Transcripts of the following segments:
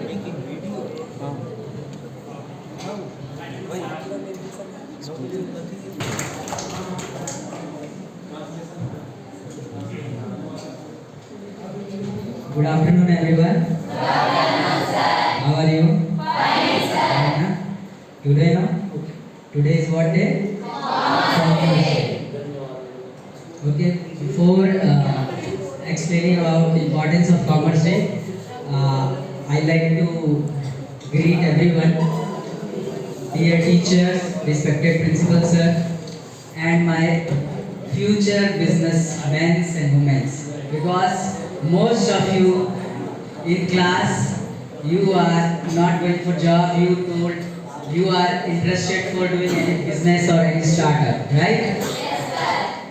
Good afternoon, everyone. How are you? Fine, huh? Today, no? Today is what day? Commerce Day. Okay. Before explaining about the importance of Commerce Day, I like to greet everyone, dear teachers, respected principal sir, and my future businessmen and women. Because most of you in class, you are not going for job, you told you are interested for doing any business or any startup, right?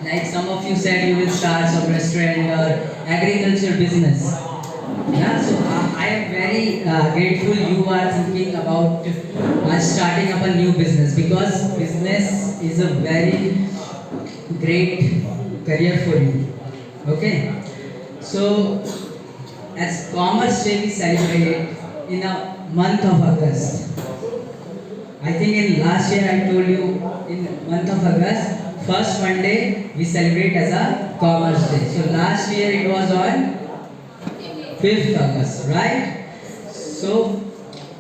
Like some of you said you will start some restaurant or agriculture business. Yeah, so I am very grateful you are thinking about starting up a new business, because business is a very great career for you. Okay, so as Commerce Day we celebrate in a month of August. I think in last year I told you in month of August, first Monday we celebrate as a Commerce Day. So last year it was on 5th August, right? So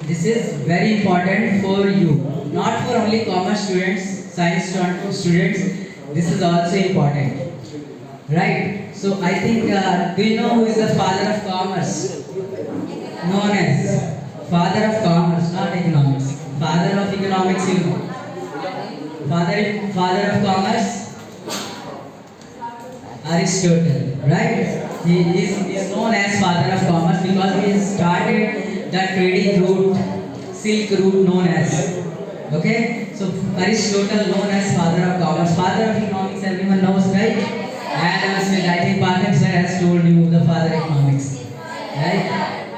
this is very important for you, not for only commerce students, science students. This is also important, right? So I think, do you know who is the father of commerce? Known as father of commerce, not economics. Father of economics, you know. Father of commerce, Aristotle, right? He is known as father of commerce because he started the trading route, silk route known as. Okay, so Aristotle known as father of commerce, father of economics. Everyone knows, right? Adam Smith. I think Pathak sir has told you the father of economics, right?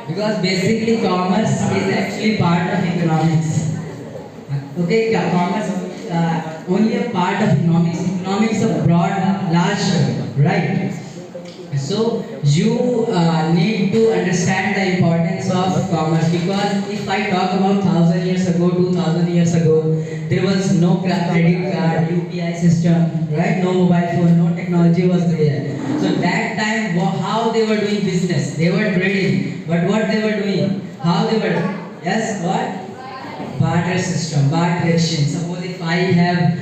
Because basically commerce is actually part of economics. Okay, commerce only a part of economics. Economics is a broad, large term, right? So you need to understand the importance of commerce, because if I talk about 1000 years ago, 2000 years ago, there was no credit card, UPI system, right? No mobile phone, no technology was there. So that time, how they were doing business? They were trading, but what they were doing? How they were? Yes, what? Barter system, barter exchange. Suppose if I have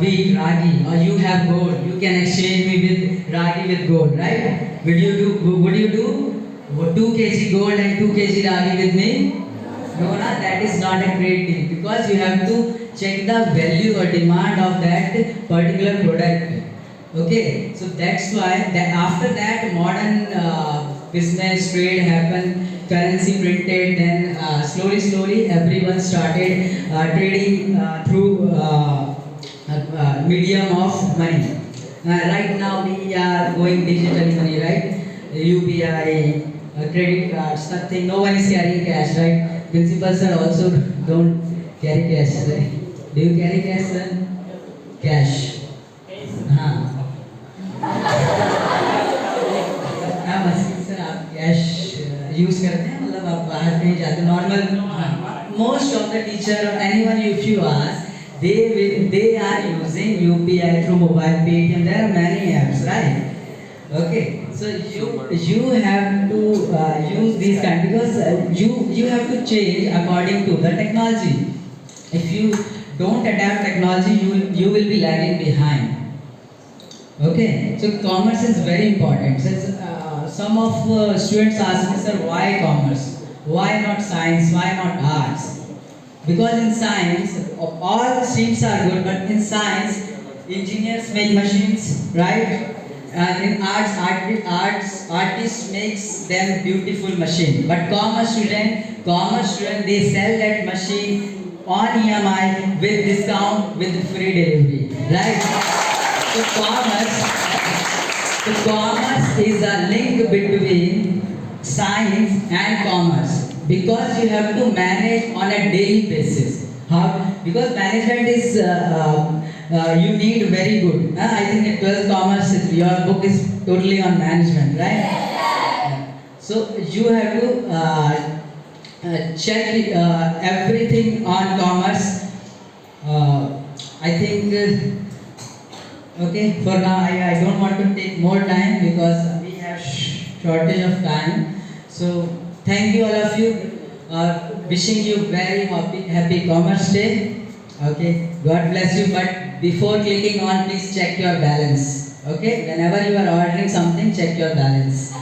wheat, ragi, or you have gold, you can exchange me with ragi with gold, right? Would you do? Would you do 2 kg gold and 2 kg ragi with me? No, na, that is not a great deal, because you have to check the value or demand of that particular product. Okay, so that's why that after that modern business trade happened, currency printed, then slowly everyone started trading through medium of money. Right now we are going digital money, right? UPI, credit cards, nothing. No one is carrying cash, right? Principals are also don't carry cash, right? Do you carry cash, sir? Cash. हाँ. हाँ बस sir आप cash use करते हैं, मतलब आप बाहर कहीं जाते normal. Most of the teacher or anyone if you ask, they are using UPI through mobile Paytm. There are many apps, right? Okay, so you have to use these kind, because you have to change according to the technology. If you don't adapt technology, you will be lagging behind. Okay, so commerce is very important. Since some of students ask me, sir, why commerce? Why not science? Why not arts? Because in science, all streams are good, but in science, engineers make machines, right? In artists makes them beautiful machine. But commerce student, they sell that machine on EMI with discount with free delivery, right? So commerce is a link between science and commerce, because you have to manage on a daily basis. How? Because management is you need very good. I think in 12th commerce your book is totally on management, right? So you have to check everything on commerce. I think, okay, for now I don't want to take more time because we have shortage of time. So thank you all of you. Wishing you very happy Commerce Day. Okay, God bless you. But before clicking on, please check your balance. Okay, whenever you are ordering something, check your balance.